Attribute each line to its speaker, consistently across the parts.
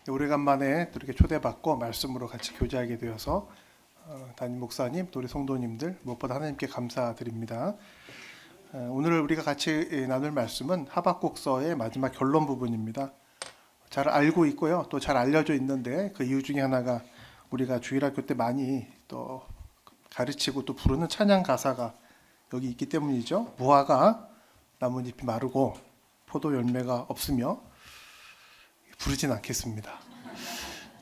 Speaker 1: 오래간만에 또 이렇게 초대받고 말씀으로 같이 교제하게 되어서 담임 목사님, 또 우리 성도님들 무엇보다 하나님께 감사드립니다. 오늘 우리가 같이 나눌 말씀은 하박국서의 마지막 결론 부분입니다. 잘 알고 있고요, 또 잘 알려져 있는데 그 이유 중에 하나가 우리가 주일학교 때 많이 또 가르치고 또 부르는 찬양 가사가 여기 있기 때문이죠. 무화과 나뭇잎이 마르고 포도 열매가 없으며 부르진 않겠습니다.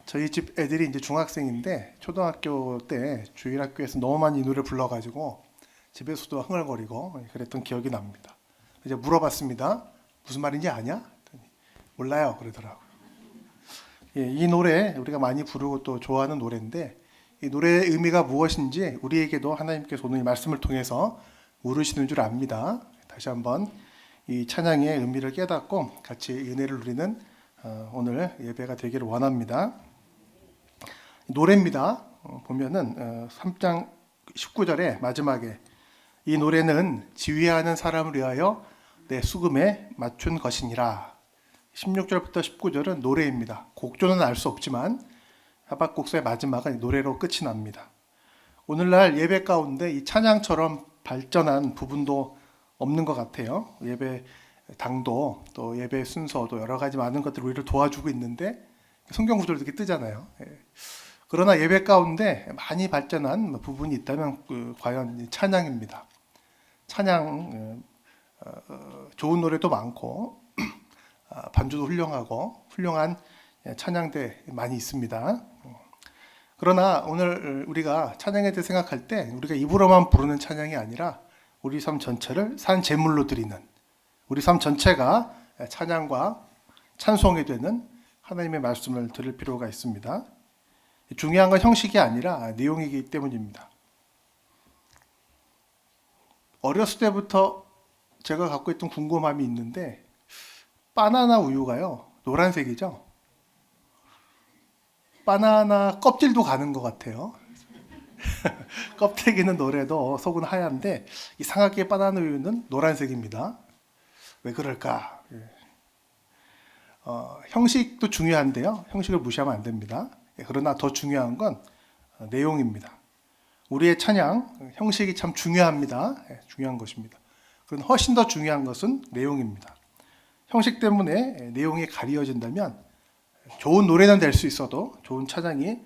Speaker 1: 저희 집 애들이 이제 중학생인데 초등학교 때 주일학교에서 너무 많이 이 노래 불러가지고 집에서도 흥얼거리고 그랬던 기억이 납니다. 이제 물어봤습니다. 무슨 말인지 아냐? 몰라요 그러더라고요. 이 노래 우리가 많이 부르고 또 좋아하는 노래인데 이 노래의 의미가 무엇인지 우리에게도 하나님께서 오늘 이 말씀을 통해서 물으시는 줄 압니다. 다시 한번 이 찬양의 의미를 깨닫고 같이 은혜를 누리는 오늘 예배가 되기를 원합니다. 노래입니다. 보면은 3장 19절의 마지막에 이 노래는 지휘하는 사람을 위하여 내 수금에 맞춘 것이니라. 16절부터 19절은 노래입니다. 곡조는 알 수 없지만 하박국서의 마지막은 노래로 끝이 납니다. 오늘날 예배 가운데 이 찬양처럼 발전한 부분도 없는 것 같아요. 예배 당도 또 예배 순서도 여러 가지 많은 것들을 우리를 도와주고 있는데 성경 구절도 이렇게 뜨잖아요. 그러나 예배 가운데 많이 발전한 부분이 있다면 과연 찬양입니다. 찬양 좋은 노래도 많고 반주도 훌륭하고 훌륭한 찬양대 많이 있습니다. 그러나 오늘 우리가 찬양에 대해 생각할 때 우리가 입으로만 부르는 찬양이 아니라 우리 삶 전체를 산 제물로 드리는 우리 삶 전체가 찬양과 찬송이 되는 하나님의 말씀을 들을 필요가 있습니다. 중요한 건 형식이 아니라 내용이기 때문입니다. 어렸을 때부터 제가 갖고 있던 궁금함이 있는데 바나나 우유가요 노란색이죠. 바나나 껍질도 가는 것 같아요. 껍데기는 노래도 속은 하얀데 이상하게 바나나 우유는 노란색입니다. 왜 그럴까? 형식도 중요한데요. 형식을 무시하면 안 됩니다. 그러나 더 중요한 건 내용입니다. 우리의 찬양, 형식이 참 중요합니다. 중요한 것입니다. 그런데 훨씬 더 중요한 것은 내용입니다. 형식 때문에 내용이 가려진다면 좋은 노래는 될 수 있어도 좋은 찬양이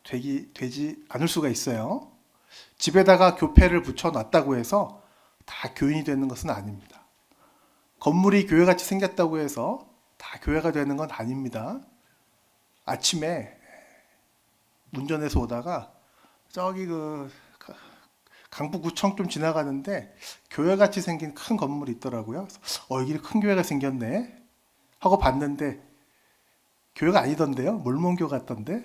Speaker 1: 되지 않을 수가 있어요. 집에다가 교패를 붙여놨다고 해서 다 교인이 되는 것은 아닙니다. 건물이 교회같이 생겼다고 해서 다 교회가 되는 건 아닙니다. 아침에 운전해서 오다가 저기 강북구청 좀 지나가는데 교회같이 생긴 큰 건물이 있더라고요. 여기 큰 교회가 생겼네 하고 봤는데 교회가 아니던데요. 몰몬교 같던데.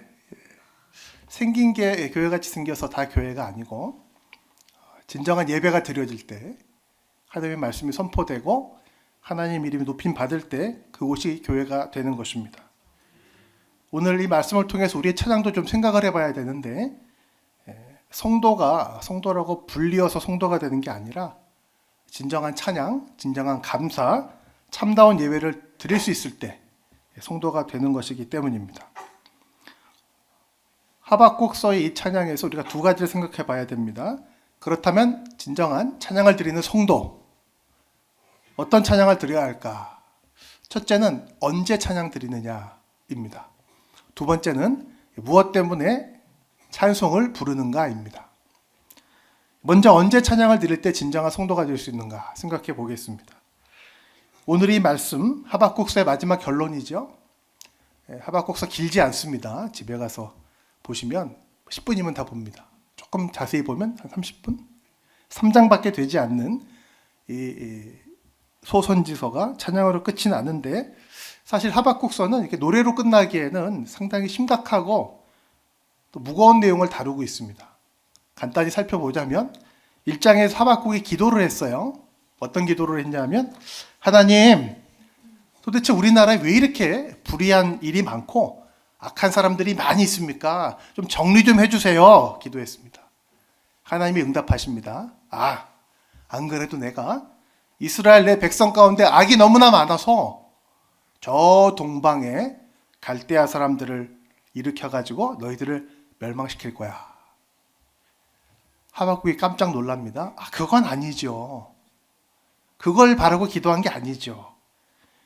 Speaker 1: 생긴 게 교회같이 생겨서 다 교회가 아니고 진정한 예배가 드려질 때 하나님의 말씀이 선포되고 하나님 이름이 높임 받을 때 그곳이 교회가 되는 것입니다. 오늘 이 말씀을 통해서 우리의 찬양도 좀 생각을 해봐야 되는데 성도가 성도라고 불리어서 성도가 되는 게 아니라 진정한 찬양, 진정한 감사, 참다운 예배를 드릴 수 있을 때 성도가 되는 것이기 때문입니다. 하박국서의 이 찬양에서 우리가 두 가지를 생각해 봐야 됩니다. 그렇다면 진정한 찬양을 드리는 성도, 어떤 찬양을 드려야 할까? 첫째는 언제 찬양 드리느냐입니다. 두 번째는 무엇 때문에 찬송을 부르는가입니다. 먼저 언제 찬양을 드릴 때 진정한 성도가 될 수 있는가 생각해 보겠습니다. 오늘 이 말씀 하박국서의 마지막 결론이죠. 하박국서 길지 않습니다. 집에 가서 보시면 10분이면 다 봅니다. 조금 자세히 보면 한 30분? 3장밖에 되지 않는 이 소선지서가 찬양으로 끝이 나는데 사실 하박국서는 이렇게 노래로 끝나기에는 상당히 심각하고 또 무거운 내용을 다루고 있습니다. 간단히 살펴보자면 1장에서 하박국이 기도를 했어요. 어떤 기도를 했냐면 하나님 도대체 우리나라에 왜 이렇게 불의한 일이 많고 악한 사람들이 많이 있습니까? 좀 정리 좀 해주세요. 기도했습니다. 하나님이 응답하십니다. 안 그래도 내가 이스라엘 내 백성 가운데 악이 너무나 많아서 저 동방에 갈대아 사람들을 일으켜가지고 너희들을 멸망시킬 거야. 하박국이 깜짝 놀랍니다. 그건 아니죠. 그걸 바라고 기도한 게 아니죠.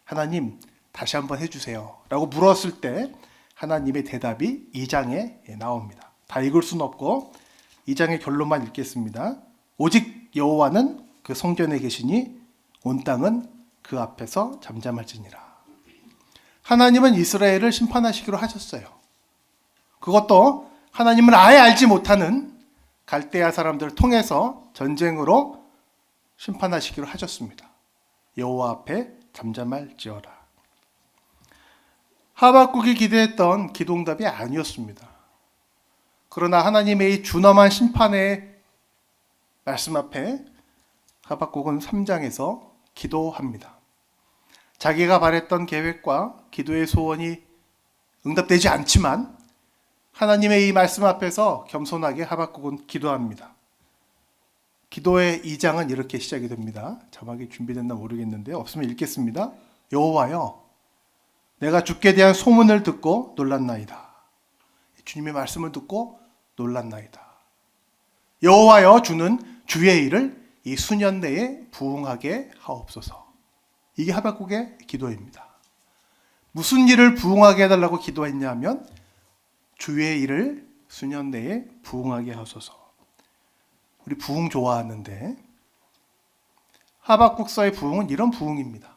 Speaker 1: 하나님 다시 한번 해주세요 라고 물었을 때 하나님의 대답이 2장에 나옵니다. 다 읽을 수는 없고 2장의 결론만 읽겠습니다. 오직 여호와는 그 성전에 계시니 온 땅은 그 앞에서 잠잠할지니라. 하나님은 이스라엘을 심판하시기로 하셨어요. 그것도 하나님은 아예 알지 못하는 갈대아 사람들을 통해서 전쟁으로 심판하시기로 하셨습니다. 여호와 앞에 잠잠할지어라. 하박국이 기대했던 기도응답이 아니었습니다. 그러나 하나님의 이 준엄한 심판의 말씀 앞에 하박국은 3장에서 기도합니다. 자기가 바랬던 계획과 기도의 소원이 응답되지 않지만 하나님의 이 말씀 앞에서 겸손하게 하박국은 기도합니다. 기도의 2장은 이렇게 시작이 됩니다. 자막이 준비됐나 모르겠는데 없으면 읽겠습니다. 여호와여, 내가 주께 대한 소문을 듣고 놀랐나이다. 주님의 말씀을 듣고 놀랐나이다. 여호와여, 주는 주의 일을 이 수년 내에 부응하게 하옵소서. 이게 하박국의 기도입니다. 무슨 일을 부응하게 해달라고 기도했냐면 주의 일을 수년 내에 부응하게 하소서. 우리 부응 좋아하는데 하박국서의 부응은 이런 부응입니다.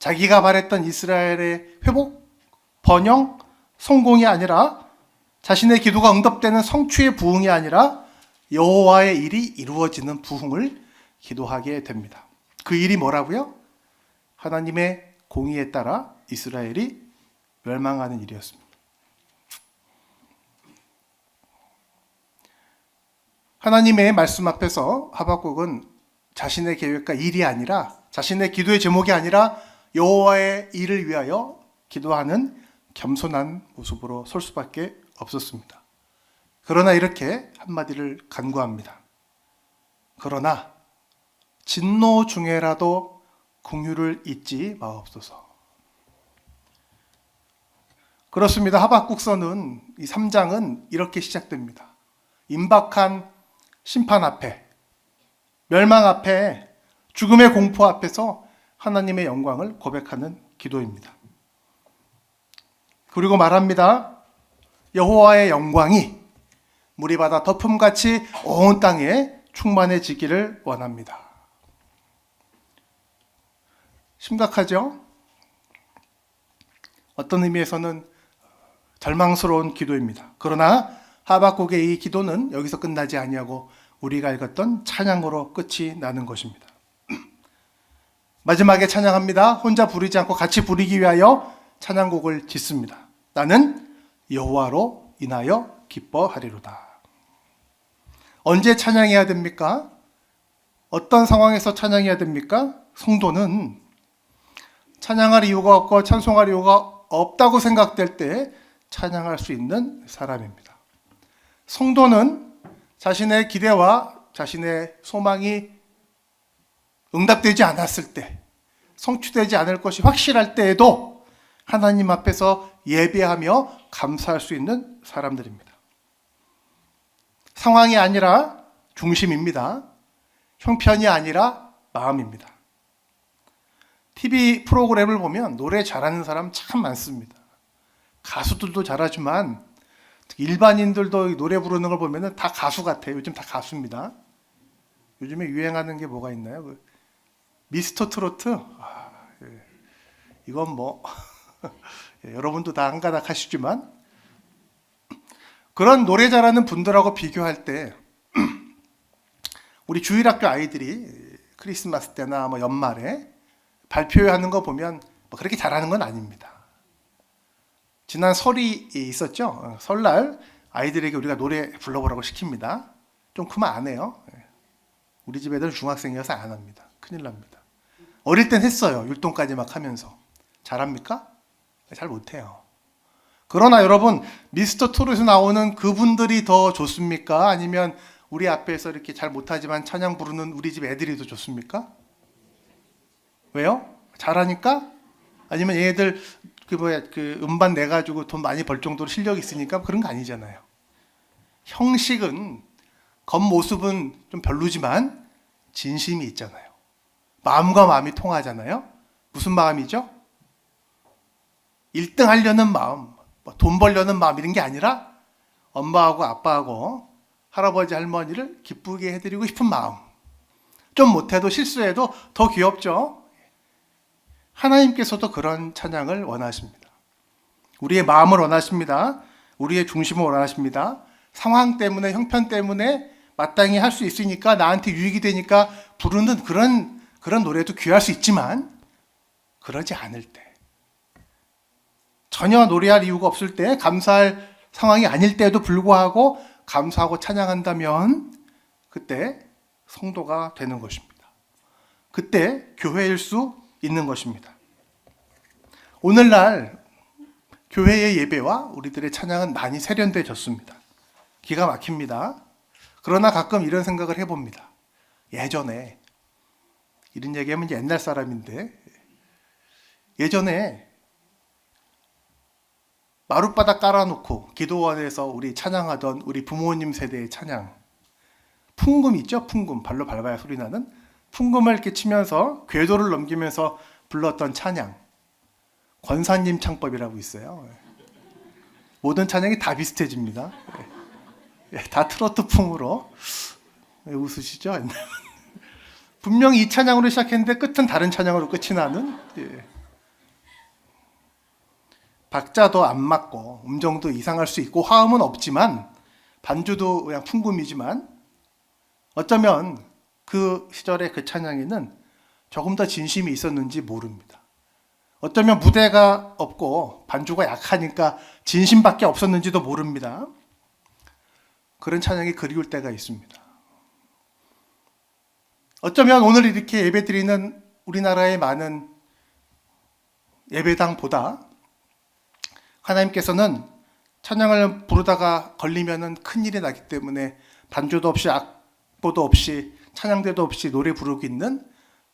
Speaker 1: 자기가 바랬던 이스라엘의 회복, 번영, 성공이 아니라 자신의 기도가 응답되는 성취의 부응이 아니라 여호와의 일이 이루어지는 부응을 기도하게 됩니다. 그 일이 뭐라고요? 하나님의 공의에 따라 이스라엘이 멸망하는 일이었습니다. 하나님의 말씀 앞에서 하박국은 자신의 계획과 일이 아니라 자신의 기도의 제목이 아니라 여호와의 일을 위하여 기도하는 겸손한 모습으로 설 수밖에 없었습니다. 그러나 이렇게 한마디를 간구합니다. 그러나 진노 중에라도 긍휼을 잊지 마옵소서. 그렇습니다. 하박국서는 이 3장은 이렇게 시작됩니다. 임박한 심판 앞에, 멸망 앞에, 죽음의 공포 앞에서 하나님의 영광을 고백하는 기도입니다. 그리고 말합니다. 여호와의 영광이 물이 바다 덮음같이 온 땅에 충만해지기를 원합니다. 심각하죠? 어떤 의미에서는 절망스러운 기도입니다. 그러나 하박국의 이 기도는 여기서 끝나지 아니하고 우리가 읽었던 찬양으로 끝이 나는 것입니다. 마지막에 찬양합니다. 혼자 부르지 않고 같이 부르기 위하여 찬양곡을 짓습니다. 나는 여호와로 인하여 기뻐하리로다. 언제 찬양해야 됩니까? 어떤 상황에서 찬양해야 됩니까? 성도는 찬양할 이유가 없고 찬송할 이유가 없다고 생각될 때 찬양할 수 있는 사람입니다. 성도는 자신의 기대와 자신의 소망이 응답되지 않았을 때, 성취되지 않을 것이 확실할 때에도 하나님 앞에서 예배하며 감사할 수 있는 사람들입니다. 상황이 아니라 중심입니다. 형편이 아니라 마음입니다. TV 프로그램을 보면 노래 잘하는 사람 참 많습니다. 가수들도 잘하지만 일반인들도 노래 부르는 걸 보면 다 가수 같아요. 요즘 다 가수입니다. 요즘에 유행하는 게 뭐가 있나요? 미스터 트로트? 이건 뭐 여러분도 다 한가닥 하시지만 그런 노래 잘하는 분들하고 비교할 때 우리 주일학교 아이들이 크리스마스 때나 뭐 연말에 발표하는 거 보면 뭐 그렇게 잘하는 건 아닙니다. 지난 설이 있었죠. 설날 아이들에게 우리가 노래 불러보라고 시킵니다. 좀 크면 안 해요. 우리 집 애들은 중학생이어서 안 합니다. 큰일 납니다. 어릴 땐 했어요. 율동까지 막 하면서. 잘합니까? 잘 못해요. 그러나 여러분, 미스터 트롯에 나오는 그분들이 더 좋습니까? 아니면 우리 앞에서 이렇게 잘 못하지만 찬양 부르는 우리 집 애들이 더 좋습니까? 왜요? 잘하니까? 아니면 얘네들 그 음반 내 가지고 돈 많이 벌 정도로 실력이 있으니까 그런 거 아니잖아요. 형식은 겉모습은 좀 별로지만 진심이 있잖아요. 마음과 마음이 통하잖아요. 무슨 마음이죠? 1등 하려는 마음, 돈 벌려는 마음 이런 게 아니라 엄마하고 아빠하고 할아버지 할머니를 기쁘게 해드리고 싶은 마음. 좀 못해도 실수해도 더 귀엽죠? 하나님께서도 그런 찬양을 원하십니다. 우리의 마음을 원하십니다. 우리의 중심을 원하십니다. 상황 때문에, 형편 때문에 마땅히 할 수 있으니까, 나한테 유익이 되니까 부르는 그런 노래도 귀할 수 있지만, 그러지 않을 때, 전혀 노래할 이유가 없을 때, 감사할 상황이 아닐 때에도 불구하고 감사하고 찬양한다면 그때 성도가 되는 것입니다. 그때 교회일 수 있는 것입니다. 오늘날 교회의 예배와 우리들의 찬양은 많이 세련되어졌습니다. 기가 막힙니다. 그러나 가끔 이런 생각을 해봅니다. 예전에, 이런 얘기하면 이제 옛날 사람인데, 예전에 마룻바닥 깔아놓고 기도원에서 우리 찬양하던 우리 부모님 세대의 찬양, 풍금 있죠? 풍금, 발로 밟아야 소리 나는 풍금을 이렇게 치면서 궤도를 넘기면서 불렀던 찬양, 권사님 창법이라고 있어요. 모든 찬양이 다 비슷해집니다. 다 트로트 풍으로. 왜 웃으시죠? 분명히 이 찬양으로 시작했는데 끝은 다른 찬양으로 끝이 나는. 박자도 안 맞고 음정도 이상할 수 있고 화음은 없지만 반주도 그냥 풍금이지만 어쩌면 그 시절의 그 찬양에는 조금 더 진심이 있었는지 모릅니다. 어쩌면 무대가 없고 반주가 약하니까 진심밖에 없었는지도 모릅니다. 그런 찬양이 그리울 때가 있습니다. 어쩌면 오늘 이렇게 예배드리는 우리나라의 많은 예배당보다 하나님께서는 찬양을 부르다가 걸리면은 큰일이 나기 때문에 반주도 없이 악보도 없이 찬양대도 없이 노래 부르고 있는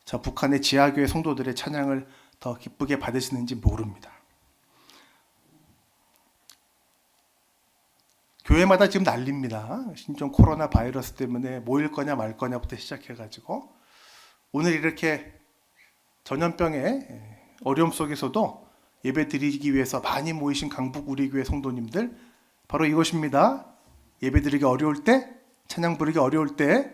Speaker 1: 저 북한의 지하교회 성도들의 찬양을 더 기쁘게 받으시는지 모릅니다. 교회마다 지금 난립니다. 신종 코로나 바이러스 때문에 모일 거냐 말 거냐부터 시작해가지고 오늘 이렇게 전염병의 어려움 속에서도 예배 드리기 위해서 많이 모이신 강북 우리 교회 성도님들, 바로 이것입니다. 예배 드리기 어려울 때, 찬양 부르기 어려울 때,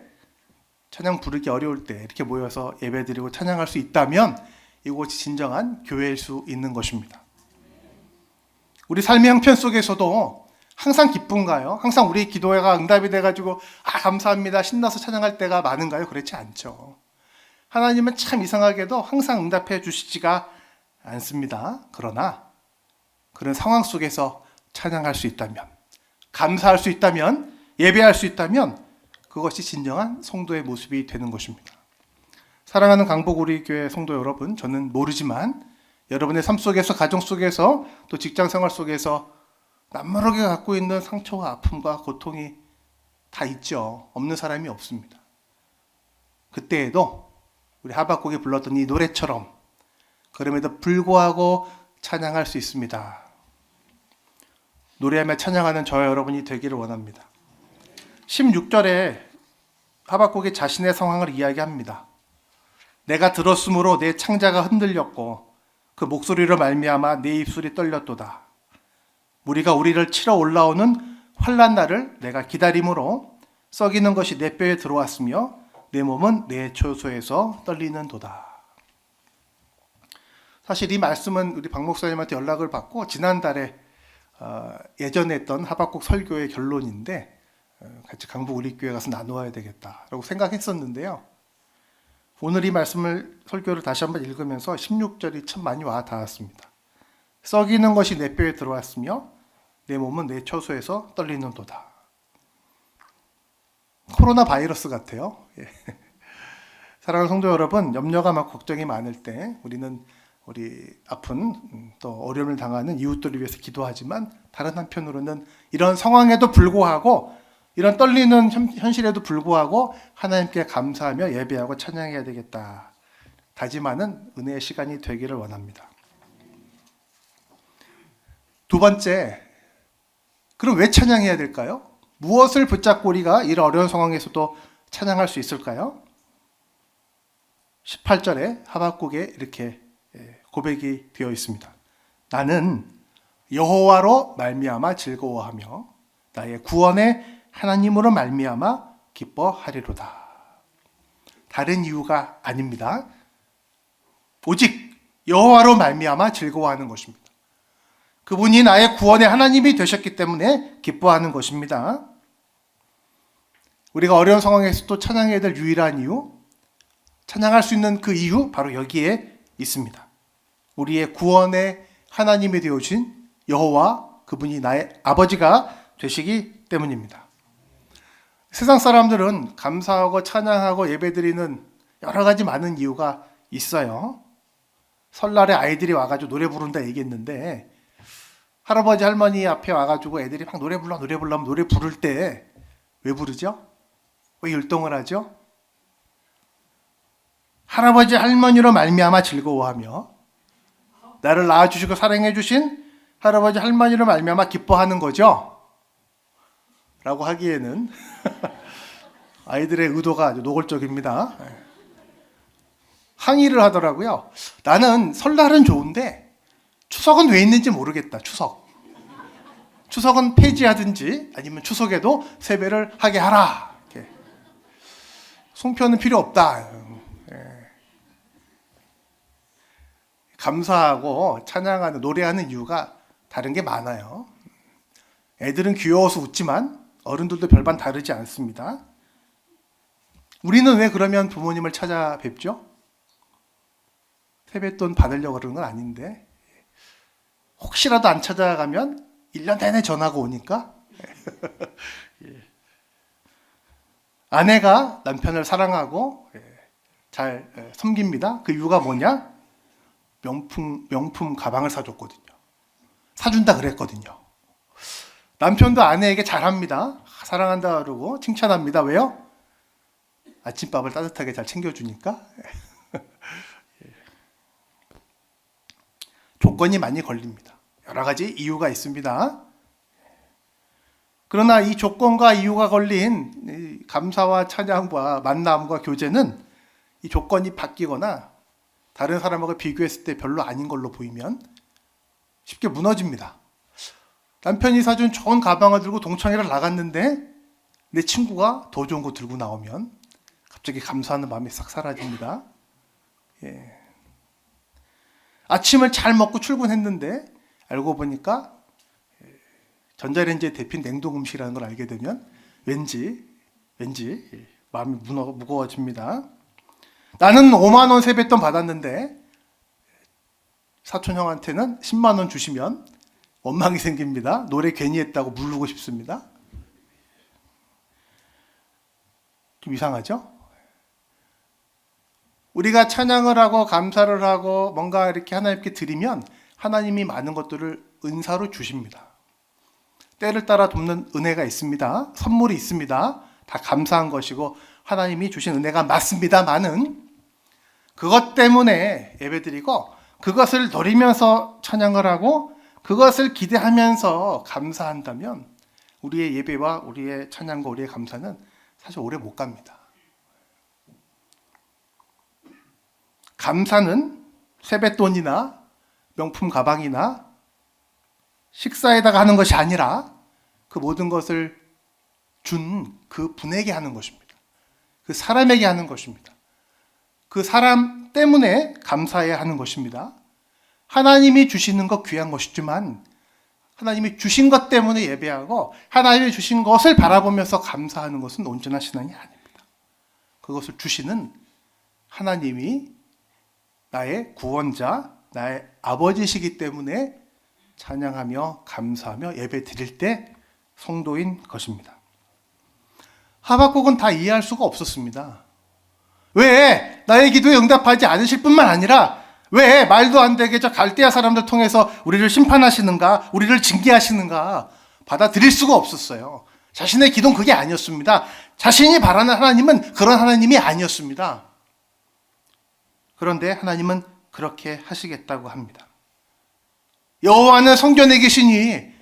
Speaker 1: 이렇게 모여서 예배 드리고 찬양할 수 있다면 이곳이 진정한 교회일 수 있는 것입니다. 우리 삶의 형편 속에서도 항상 기쁜가요? 항상 우리 기도가 응답이 돼가지고 감사합니다, 신나서 찬양할 때가 많은가요? 그렇지 않죠. 하나님은 참 이상하게도 항상 응답해 주시지가 않습니다. 그러나 그런 상황 속에서 찬양할 수 있다면, 감사할 수 있다면, 예배할 수 있다면 그것이 진정한 성도의 모습이 되는 것입니다. 사랑하는 강북 우리 교회 성도 여러분, 저는 모르지만 여러분의 삶 속에서, 가정 속에서, 또 직장 생활 속에서 남모르게 갖고 있는 상처와 아픔과 고통이 다 있죠. 없는 사람이 없습니다. 그때에도 우리 하박국이 불렀던 이 노래처럼 그럼에도 불구하고 찬양할 수 있습니다. 노래하며 찬양하는 저와 여러분이 되기를 원합니다. 16절에 하박국이 자신의 상황을 이야기합니다. 내가 들었으므로 내 창자가 흔들렸고 그 목소리로 말미암아 내 입술이 떨렸도다. 무리가 우리를 치러 올라오는 환난 날을 내가 기다림으로 썩이는 것이 내 뼈에 들어왔으며 내 몸은 내 초소에서 떨리는도다. 사실 이 말씀은 우리 박 목사님한테 연락을 받고 지난달에 예전에 했던 하박국 설교의 결론인데 같이 강북 우리 교회 가서 나누어야 되겠다라고 생각했었는데요. 오늘 이 말씀을 설교를 다시 한번 읽으면서 16절이 참 많이 와 닿았습니다. 썩이는 것이 내 뼈에 들어왔으며 내 몸은 내 처소에서 떨리는도다. 코로나 바이러스 같아요. 사랑하는 성도 여러분, 염려가 막 걱정이 많을 때 우리는 우리 아픈 또 어려움을 당하는 이웃들을 위해서 기도하지만 다른 한편으로는 이런 상황에도 불구하고, 이런 떨리는 현실에도 불구하고 하나님께 감사하며 예배하고 찬양해야 되겠다 다짐하는 은혜의 시간이 되기를 원합니다. 두 번째, 그럼 왜 찬양해야 될까요? 무엇을 붙잡고 우리가 이런 어려운 상황에서도 찬양할 수 있을까요? 18절에 하박국에 이렇게 고백이 되어 있습니다. 나는 여호와로 말미암아 즐거워하며 나의 구원의 하나님으로 말미암아 기뻐하리로다. 다른 이유가 아닙니다. 오직 여호와로 말미암아 즐거워하는 것입니다. 그분이 나의 구원의 하나님이 되셨기 때문에 기뻐하는 것입니다. 우리가 어려운 상황에서도 찬양해야 될 유일한 이유, 찬양할 수 있는 그 이유 바로 여기에 있습니다. 우리의 구원의 하나님이 되어주신 여호와, 그분이 나의 아버지가 되시기 때문입니다. 세상 사람들은 감사하고 찬양하고 예배드리는 여러 가지 많은 이유가 있어요. 설날에 아이들이 와가지고 노래 부른다 얘기했는데, 할아버지 할머니 앞에 와가지고 애들이 막 노래 부르면 노래 부를 때 왜 부르죠? 왜 율동을 하죠? 할아버지 할머니로 말미암아 즐거워하며 나를 낳아주시고 사랑해 주신 할아버지 할머니로 말미암아 기뻐하는 거죠? 라고 하기에는 아이들의 의도가 아주 노골적입니다. 항의를 하더라고요. 나는 설날은 좋은데 추석은 왜 있는지 모르겠다. 추석은 폐지하든지 아니면 추석에도 세배를 하게 하라. 이렇게. 송편은 필요 없다. 감사하고 찬양하는, 노래하는 이유가 다른 게 많아요. 애들은 귀여워서 웃지만 어른들도 별반 다르지 않습니다. 우리는 왜 그러면 부모님을 찾아뵙죠? 세뱃돈 받으려고 그러는 건 아닌데, 혹시라도 안 찾아가면 1년 내내 전화가 오니까 아내가 남편을 사랑하고 잘 섬깁니다. 그 이유가 뭐냐? 명품 가방을 사줬거든요. 사준다 그랬거든요. 남편도 아내에게 잘합니다. 사랑한다 그러고 칭찬합니다. 왜요? 아침밥을 따뜻하게 잘 챙겨주니까. 조건이 많이 걸립니다. 여러 가지 이유가 있습니다. 그러나 이 조건과 이유가 걸린 감사와 찬양과 만남과 교제는 이 조건이 바뀌거나 다른 사람하고 비교했을 때 별로 아닌 걸로 보이면 쉽게 무너집니다. 남편이 사준 좋은 가방을 들고 동창회를 나갔는데 내 친구가 더 좋은 거 들고 나오면 갑자기 감사하는 마음이 싹 사라집니다. 아침을 잘 먹고 출근했는데 알고 보니까 전자레인지에 데핀 냉동 음식이라는 걸 알게 되면 왠지 마음이 무거워집니다. 나는 5만 원 세뱃돈 받았는데 사촌 형한테는 10만 원 주시면 원망이 생깁니다. 노래 괜히 했다고 물르고 싶습니다. 좀 이상하죠? 우리가 찬양을 하고 감사를 하고 뭔가 이렇게 하나님께 드리면 하나님이 많은 것들을 은사로 주십니다. 때를 따라 돕는 은혜가 있습니다. 선물이 있습니다. 다 감사한 것이고 하나님이 주신 은혜가 맞습니다만은 그것 때문에 예배드리고 그것을 노리면서 찬양을 하고 그것을 기대하면서 감사한다면 우리의 예배와 우리의 찬양과 우리의 감사는 사실 오래 못 갑니다. 감사는 세뱃돈이나 명품 가방이나 식사에다가 하는 것이 아니라 그 모든 것을 준 그 분에게 하는 것입니다. 그 사람에게 하는 것입니다. 그 사람 때문에 감사해야 하는 것입니다. 하나님이 주시는 것 귀한 것이지만 하나님이 주신 것 때문에 예배하고 하나님이 주신 것을 바라보면서 감사하는 것은 온전한 신앙이 아닙니다. 그것을 주시는 하나님이 나의 구원자, 나의 아버지시기 때문에 찬양하며 감사하며 예배 드릴 때 성도인 것입니다. 하박국은 다 이해할 수가 없었습니다. 왜 나의 기도에 응답하지 않으실 뿐만 아니라 왜 말도 안 되게 저 갈대아 사람들 통해서 우리를 심판하시는가, 우리를 징계하시는가 받아들일 수가 없었어요. 자신의 기도는 그게 아니었습니다. 자신이 바라는 하나님은 그런 하나님이 아니었습니다. 그런데 하나님은 그렇게 하시겠다고 합니다. 여호와는 성전에 계시니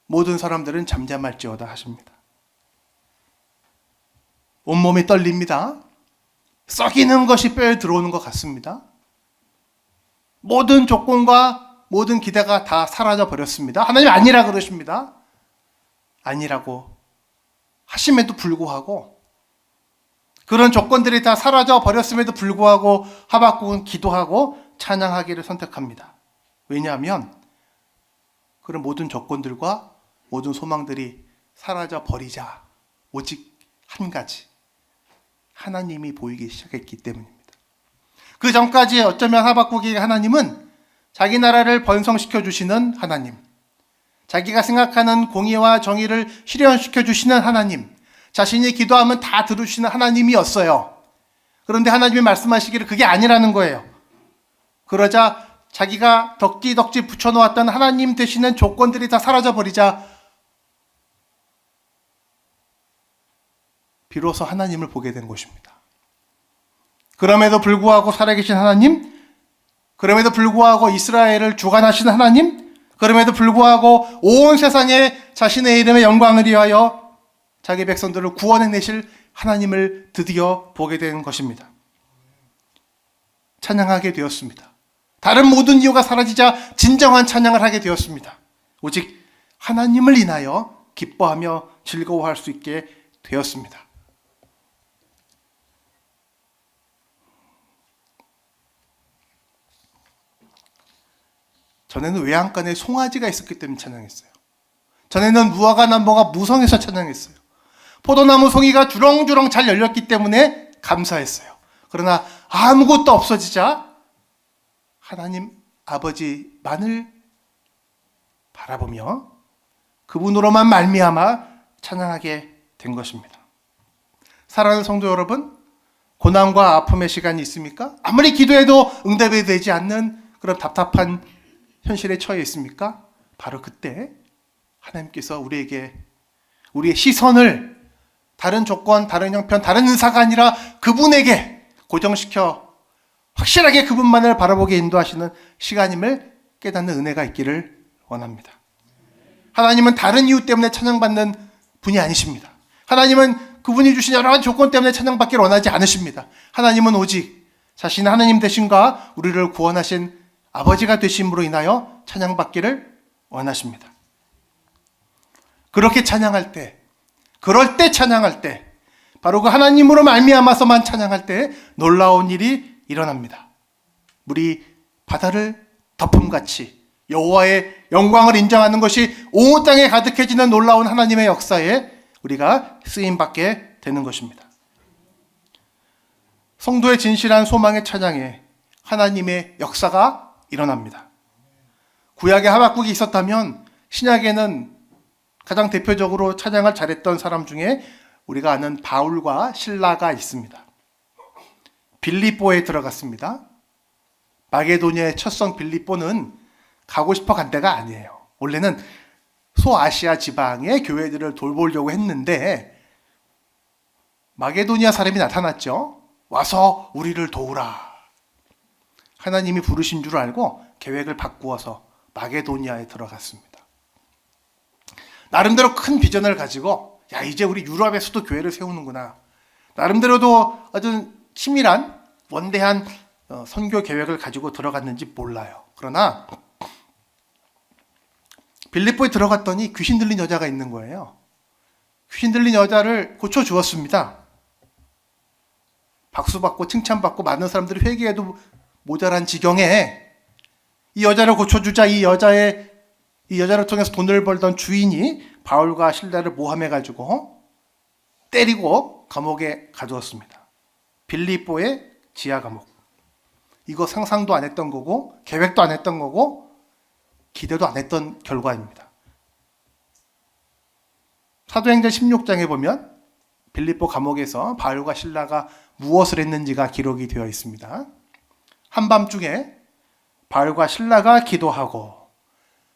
Speaker 1: 모든 사람들은 잠잠할지어다 하십니다. 온몸이 떨립니다. 썩이는 것이 뼈에 들어오는 것 같습니다. 모든 조건과 모든 기대가 다 사라져 버렸습니다. 하나님 아니라 그러십니다. 아니라고 하심에도 불구하고, 그런 조건들이 다 사라져 버렸음에도 불구하고 하박국은 기도하고 찬양하기를 선택합니다. 왜냐하면 그런 모든 조건들과 모든 소망들이 사라져 버리자 오직 한 가지, 하나님이 보이기 시작했기 때문입니다. 그 전까지 어쩌면 하박국에게 하나님은 자기 나라를 번성시켜 주시는 하나님, 자기가 생각하는 공의와 정의를 실현시켜 주시는 하나님, 자신이 기도하면 다 들으시는 하나님이었어요. 그런데 하나님이 말씀하시기를 그게 아니라는 거예요. 그러자 자기가 덕지덕지 붙여놓았던 하나님 되시는 조건들이 다 사라져버리자 비로소 하나님을 보게 된 것입니다. 그럼에도 불구하고 살아계신 하나님, 그럼에도 불구하고 이스라엘을 주관하시는 하나님, 그럼에도 불구하고 온 세상에 자신의 이름의 영광을 위하여 자기 백성들을 구원해내실 하나님을 드디어 보게 된 것입니다. 찬양하게 되었습니다. 다른 모든 이유가 사라지자 진정한 찬양을 하게 되었습니다. 오직 하나님을 인하여 기뻐하며 즐거워할 수 있게 되었습니다. 전에는 외양간에 송아지가 있었기 때문에 찬양했어요. 전에는 무화과 나무가 무성해서 찬양했어요. 포도나무 송이가 주렁주렁 잘 열렸기 때문에 감사했어요. 그러나 아무것도 없어지자 하나님 아버지만을 바라보며 그분으로만 말미암아 찬양하게 된 것입니다. 사랑하는 성도 여러분, 고난과 아픔의 시간이 있습니까? 아무리 기도해도 응답이 되지 않는 그런 답답한 현실에 처해 있습니까? 바로 그때 하나님께서 우리에게 우리의 시선을 다른 조건, 다른 형편, 다른 은사가 아니라 그분에게 고정시켜 확실하게 그분만을 바라보게 인도하시는 시간임을 깨닫는 은혜가 있기를 원합니다. 하나님은 다른 이유 때문에 찬양받는 분이 아니십니다. 하나님은 그분이 주신 여러 가지 조건 때문에 찬양받기를 원하지 않으십니다. 하나님은 오직 자신의 하나님 되심과 우리를 구원하신 아버지가 되심으로 인하여 찬양받기를 원하십니다. 그렇게 찬양할 때, 그럴 때 찬양할 때, 바로 그 하나님으로 말미암아서만 찬양할 때 놀라운 일이 일어납니다. 물이 바다를 덮음같이 여호와의 영광을 인정하는 것이 온 땅에 가득해지는 놀라운 하나님의 역사에 우리가 쓰임받게 되는 것입니다. 성도의 진실한 소망의 찬양에 하나님의 역사가 일어납니다. 구약에 하박국이 있었다면 신약에는 가장 대표적으로 찬양을 잘했던 사람 중에 우리가 아는 바울과 실라가 있습니다. 빌립보에 들어갔습니다. 마게도니아의 첫성 빌립보는 가고 싶어 간 데가 아니에요. 원래는 소아시아 지방의 교회들을 돌보려고 했는데 마게도니아 사람이 나타났죠. 와서 우리를 도우라. 하나님이 부르신 줄 알고 계획을 바꾸어서 마게도니아에 들어갔습니다. 나름대로 큰 비전을 가지고 야 이제 우리 유럽에서도 교회를 세우는구나. 나름대로도 아주 치밀한 원대한 선교 계획을 가지고 들어갔는지 몰라요. 그러나 빌립보에 들어갔더니 귀신 들린 여자가 있는 거예요. 귀신 들린 여자를 고쳐주었습니다. 박수받고 칭찬받고 많은 사람들이 회개해도 모자란 지경에 이 여자를 고쳐주자 이 여자를 통해서 돈을 벌던 주인이 바울과 실라를 모함해가지고 때리고 감옥에 가두었습니다. 빌립보의 지하 감옥. 이거 상상도 안 했던 거고 계획도 안 했던 거고 기대도 안 했던 결과입니다. 사도행전 16장에 보면 빌립보 감옥에서 바울과 실라가 무엇을 했는지가 기록이 되어 있습니다. 한밤중에 바울과 실라가 기도하고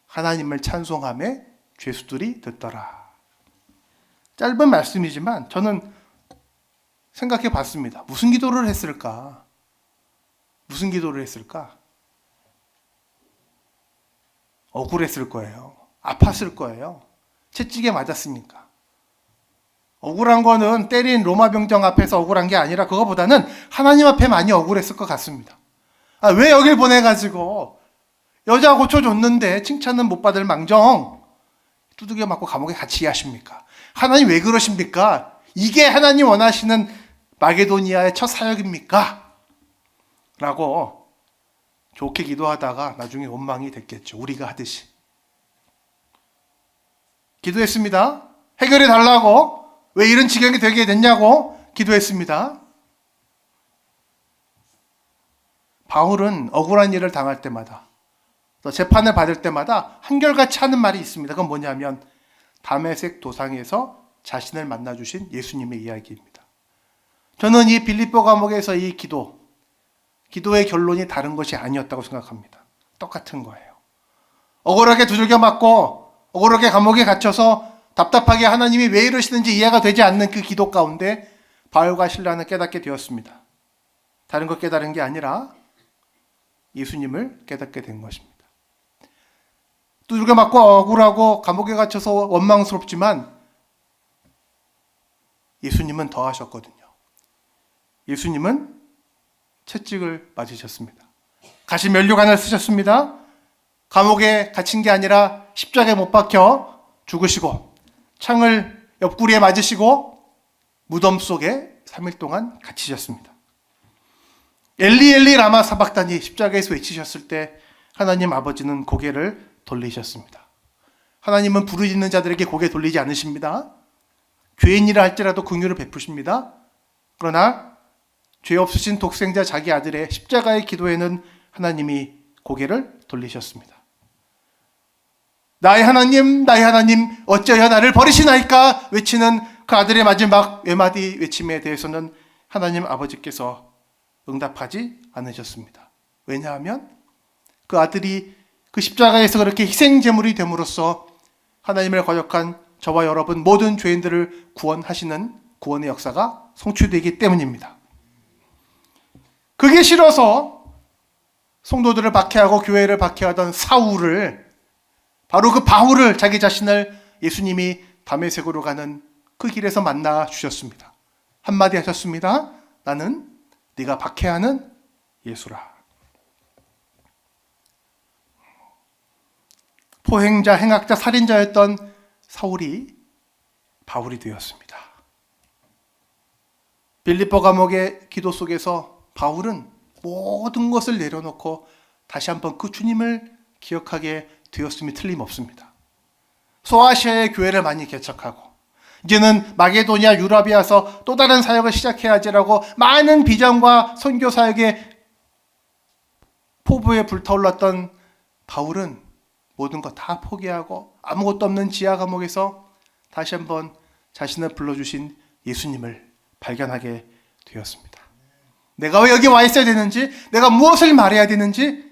Speaker 1: 하나님을 찬송하며 죄수들이 듣더라. 짧은 말씀이지만 저는 생각해 봤습니다. 무슨 기도를 했을까? 무슨 기도를 했을까? 억울했을 거예요. 아팠을 거예요. 채찍에 맞았으니까. 억울한 거는 때린 로마 병정 앞에서 억울한 게 아니라 그거보다는 하나님 앞에 많이 억울했을 것 같습니다. 왜 여길 보내가지고 여자 고쳐줬는데 칭찬은 못 받을 망정 두들겨 맞고 감옥에 같이 하십니까? 하나님 왜 그러십니까? 이게 하나님 원하시는 마게도니아의 첫 사역입니까? 라고 좋게 기도하다가 나중에 원망이 됐겠죠. 우리가 하듯이. 기도했습니다. 해결해 달라고. 왜 이런 지경이 되게 됐냐고 기도했습니다. 바울은 억울한 일을 당할 때마다 또 재판을 받을 때마다 한결같이 하는 말이 있습니다. 그건 뭐냐면 다메섹 도상에서 자신을 만나주신 예수님의 이야기입니다. 저는 이 빌립보 감옥에서 이 기도의 결론이 다른 것이 아니었다고 생각합니다. 똑같은 거예요. 억울하게 두들겨 맞고 억울하게 감옥에 갇혀서 답답하게 하나님이 왜 이러시는지 이해가 되지 않는 그 기도 가운데 바울과 실라는 깨닫게 되었습니다. 다른 것 깨달은 게 아니라 예수님을 깨닫게 된 것입니다. 두들겨 맞고 억울하고 감옥에 갇혀서 원망스럽지만 예수님은 더 하셨거든요. 예수님은 채찍을 맞으셨습니다. 가시 면류관을 쓰셨습니다. 감옥에 갇힌 게 아니라 십자가에 못 박혀 죽으시고 창을 옆구리에 맞으시고 무덤 속에 3일 동안 갇히셨습니다. 엘리 엘리 라마 사박다니 십자가에서 외치셨을 때 하나님 아버지는 고개를 돌리셨습니다. 하나님은 부르짖는 자들에게 고개 돌리지 않으십니다. 죄인이라 할지라도 긍휼을 베푸십니다. 그러나 죄 없으신 독생자 자기 아들의 십자가의 기도에는 하나님이 고개를 돌리셨습니다. 나의 하나님 어찌하여 나를 버리시나이까 외치는 그 아들의 마지막 외마디 외침에 대해서는 하나님 아버지께서 응답하지 않으셨습니다. 왜냐하면 그 아들이 그 십자가에서 그렇게 희생제물이 됨으로써 하나님을 거역한 저와 여러분 모든 죄인들을 구원하시는 구원의 역사가 성취되기 때문입니다. 그게 싫어서 성도들을 박해하고 교회를 박해하던 사울을 바로 그 바울을 자기 자신을 예수님이 다메섹으로 가는 그 길에서 만나 주셨습니다. 한마디 하셨습니다. 나는 네가 박해하는 예수라. 포행자, 행악자, 살인자였던 사울이 바울이 되었습니다. 빌립보 감옥의 기도 속에서 바울은 모든 것을 내려놓고 다시 한번 그 주님을 기억하게 되었음이 틀림없습니다. 소아시아의 교회를 많이 개척하고 이제는 마게도니아 유럽에 와서 또 다른 사역을 시작해야지라고 많은 비전과 선교 사역의 포부에 불타올랐던 바울은 모든 것 다 포기하고 아무것도 없는 지하 감옥에서 다시 한번 자신을 불러주신 예수님을 발견하게 되었습니다. 내가 왜 여기 와 있어야 되는지, 내가 무엇을 말해야 되는지,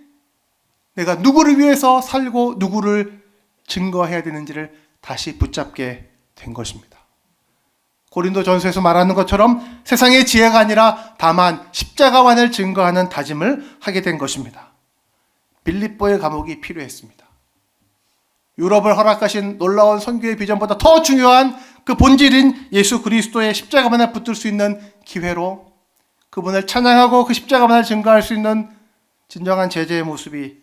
Speaker 1: 내가 누구를 위해서 살고 누구를 증거해야 되는지를 다시 붙잡게 된 것입니다. 고린도전서에서 말하는 것처럼 세상의 지혜가 아니라 다만 십자가만을 증거하는 다짐을 하게 된 것입니다. 빌립보의 감옥이 필요했습니다. 유럽을 허락하신 놀라운 선교의 비전보다 더 중요한 그 본질인 예수 그리스도의 십자가만을 붙들 수 있는 기회로 그분을 찬양하고 그 십자가만을 증거할 수 있는 진정한 제자의 모습이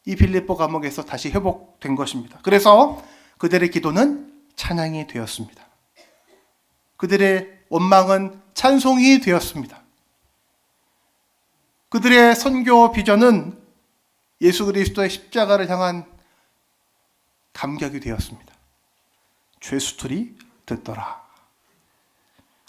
Speaker 1: 이 빌립보 감옥에서 다시 회복된 것입니다. 그래서 그들의 기도는 찬양이 되었습니다. 그들의 원망은 찬송이 되었습니다. 그들의 선교 비전은 예수 그리스도의 십자가를 향한 감격이 되었습니다. 죄수들이 듣더라.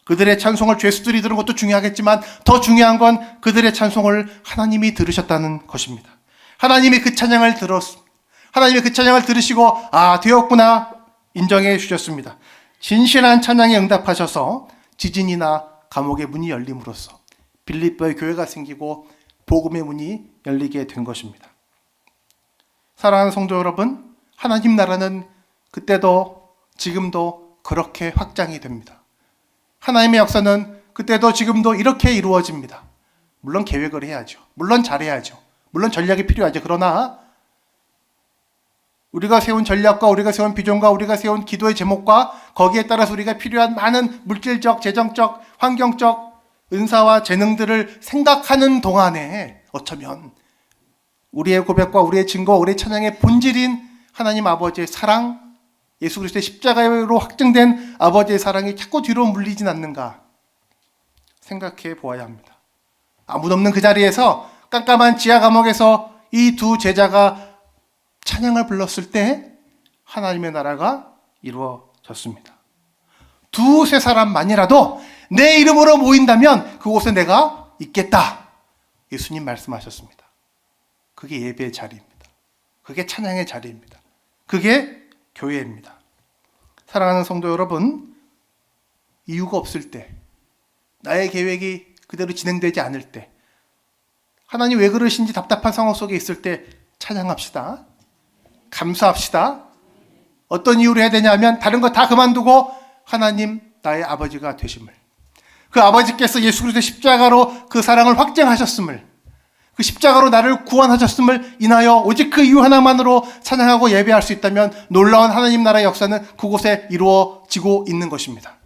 Speaker 1: 그들의 찬송을 죄수들이 들은 것도 중요하겠지만 더 중요한 건 그들의 찬송을 하나님이 들으셨다는 것입니다. 하나님이 그 찬양을 들었습니다. 하나님이 그 찬양을 들으시고 되었구나 인정해 주셨습니다. 진실한 찬양에 응답하셔서 지진이나 감옥의 문이 열림으로써 빌립보의 교회가 생기고 복음의 문이 열리게 된 것입니다. 사랑하는 성도 여러분, 하나님 나라는 그때도 지금도 그렇게 확장이 됩니다. 하나님의 역사는 그때도 지금도 이렇게 이루어집니다. 물론 계획을 해야죠. 물론 잘해야죠. 물론 전략이 필요하죠. 그러나 우리가 세운 전략과 우리가 세운 비전과 우리가 세운 기도의 제목과 거기에 따라서 우리가 필요한 많은 물질적, 재정적, 환경적 은사와 재능들을 생각하는 동안에 어쩌면 우리의 고백과 우리의 증거, 우리의 찬양의 본질인 하나님 아버지의 사랑, 예수 그리스도의 십자가로 확증된 아버지의 사랑이 자꾸 뒤로 물리진 않는가 생각해 보아야 합니다. 아무도 없는 그 자리에서 깜깜한 지하 감옥에서 이 두 제자가 찬양을 불렀을 때 하나님의 나라가 이루어졌습니다. 두세 사람만이라도 내 이름으로 모인다면 그곳에 내가 있겠다. 예수님 말씀하셨습니다. 그게 예배의 자리입니다. 그게 찬양의 자리입니다. 그게 교회입니다. 사랑하는 성도 여러분, 이유가 없을 때, 나의 계획이 그대로 진행되지 않을 때, 하나님 왜 그러신지 답답한 상황 속에 있을 때 찬양합시다. 감사합시다. 어떤 이유로 해야 되냐 하면 다른 거 다 그만두고 하나님 나의 아버지가 되심을, 그 아버지께서 예수 그리스도의 십자가로 그 사랑을 확증하셨음을, 그 십자가로 나를 구원하셨음을 인하여 오직 그 이유 하나만으로 찬양하고 예배할 수 있다면 놀라운 하나님 나라의 역사는 그곳에 이루어지고 있는 것입니다.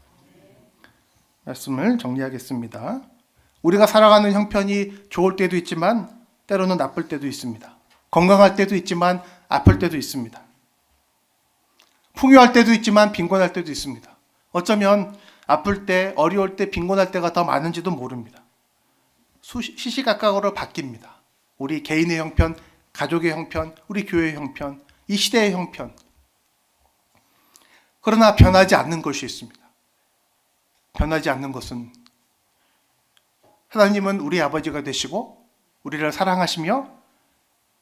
Speaker 1: 말씀을 정리하겠습니다. 우리가 살아가는 형편이 좋을 때도 있지만 때로는 나쁠 때도 있습니다. 건강할 때도 있지만 아플 때도 있습니다. 풍요할 때도 있지만 빈곤할 때도 있습니다. 어쩌면 아플 때, 어려울 때, 빈곤할 때가 더 많은지도 모릅니다. 시시각각으로 바뀝니다. 우리 개인의 형편, 가족의 형편, 우리 교회의 형편, 이 시대의 형편. 그러나 변하지 않는 것이 있습니다. 변하지 않는 것은 하나님은 우리 아버지가 되시고 우리를 사랑하시며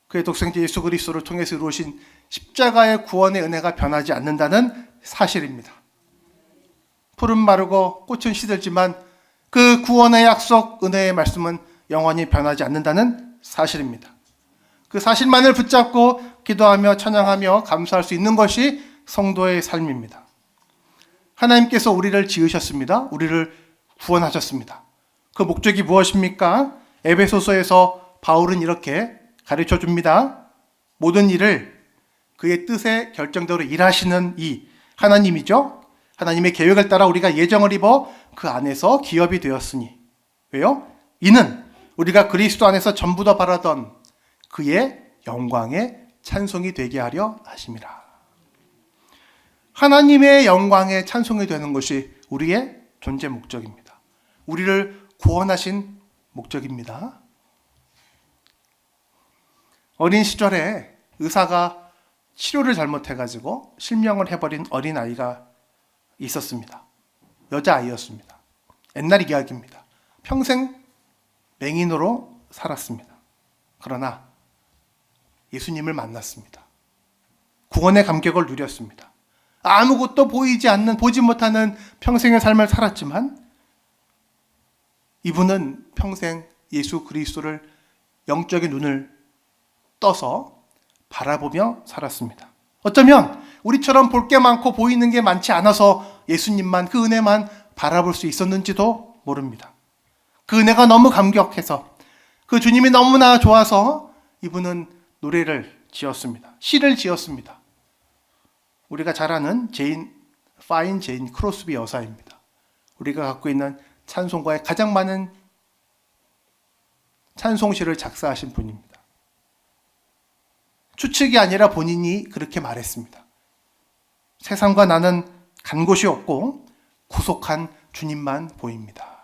Speaker 1: 그의 독생자 예수 그리스도를 통해서 이루어진 십자가의 구원의 은혜가 변하지 않는다는 사실입니다. 풀은 마르고 꽃은 시들지만 그 구원의 약속, 은혜의 말씀은 영원히 변하지 않는다는 사실입니다. 그 사실만을 붙잡고 기도하며 찬양하며 감사할 수 있는 것이 성도의 삶입니다. 하나님께서 우리를 지으셨습니다. 우리를 구원하셨습니다. 그 목적이 무엇입니까? 에베소서에서 바울은 이렇게 가르쳐 줍니다. 모든 일을 그의 뜻의 결정대로 일하시는 이 하나님이죠. 하나님의 계획을 따라 우리가 예정을 입어 그 안에서 기업이 되었으니. 왜요? 이는 우리가 그리스도 안에서 전부 다 바라던 그의 영광의 찬송이 되게 하려 하심이라. 하나님의 영광의 찬송이 되는 것이 우리의 존재 목적입니다. 우리를 구원하신 목적입니다. 어린 시절에 의사가 치료를 잘못해가지고 실명을 해버린 어린아이가 있었습니다. 여자아이였습니다. 옛날 이야기입니다. 평생 맹인으로 살았습니다. 그러나 예수님을 만났습니다. 구원의 감격을 누렸습니다. 아무것도 보지 못하는 평생의 삶을 살았지만 이분은 평생 예수 그리스도를 영적인 눈을 떠서 바라보며 살았습니다. 어쩌면 우리처럼 볼 게 많고 보이는 게 많지 않아서 예수님만, 그 은혜만 바라볼 수 있었는지도 모릅니다. 그 은혜가 너무 감격해서, 그 주님이 너무나 좋아서 이분은 노래를 지었습니다. 시를 지었습니다. 우리가 잘 아는 파인 제인 크로스비 여사입니다. 우리가 갖고 있는 찬송가에 가장 많은 찬송시를 작사하신 분입니다. 추측이 아니라 본인이 그렇게 말했습니다. 세상과 나는 간 곳이 없고 구속한 주님만 보입니다.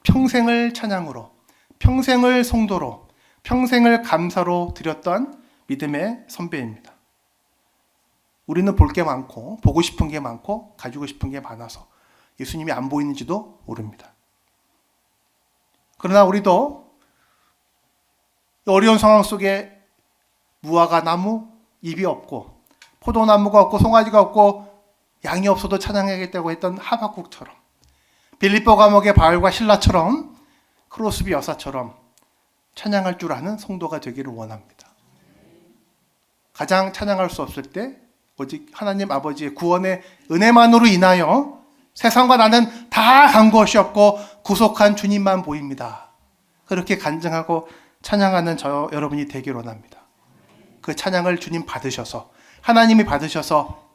Speaker 1: 평생을 찬양으로, 평생을 성도로, 평생을 감사로 드렸던 믿음의 선배입니다. 우리는 볼 게 많고 보고 싶은 게 많고 가지고 싶은 게 많아서 예수님이 안 보이는지도 모릅니다. 그러나 우리도 어려운 상황 속에 무화과 나무, 잎이 없고 포도나무가 없고 송아지가 없고 양이 없어도 찬양하겠다고 했던 하박국처럼, 빌립보 감옥의 바울과 실라처럼, 크로스비 여사처럼 찬양할 줄 아는 성도가 되기를 원합니다. 가장 찬양할 수 없을 때 오직 하나님 아버지의 구원의 은혜만으로 인하여 세상과 나는 다 간 것이 없고 구속한 주님만 보입니다. 그렇게 간증하고 찬양하는 저 여러분이 되기를 원합니다. 그 찬양을 주님 받으셔서 하나님이 받으셔서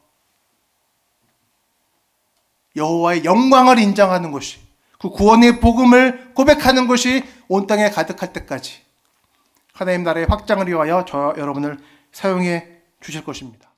Speaker 1: 여호와의 영광을 인정하는 것이, 그 구원의 복음을 고백하는 것이 온 땅에 가득할 때까지 하나님 나라의 확장을 위하여 저 여러분을 사용해 주실 것입니다.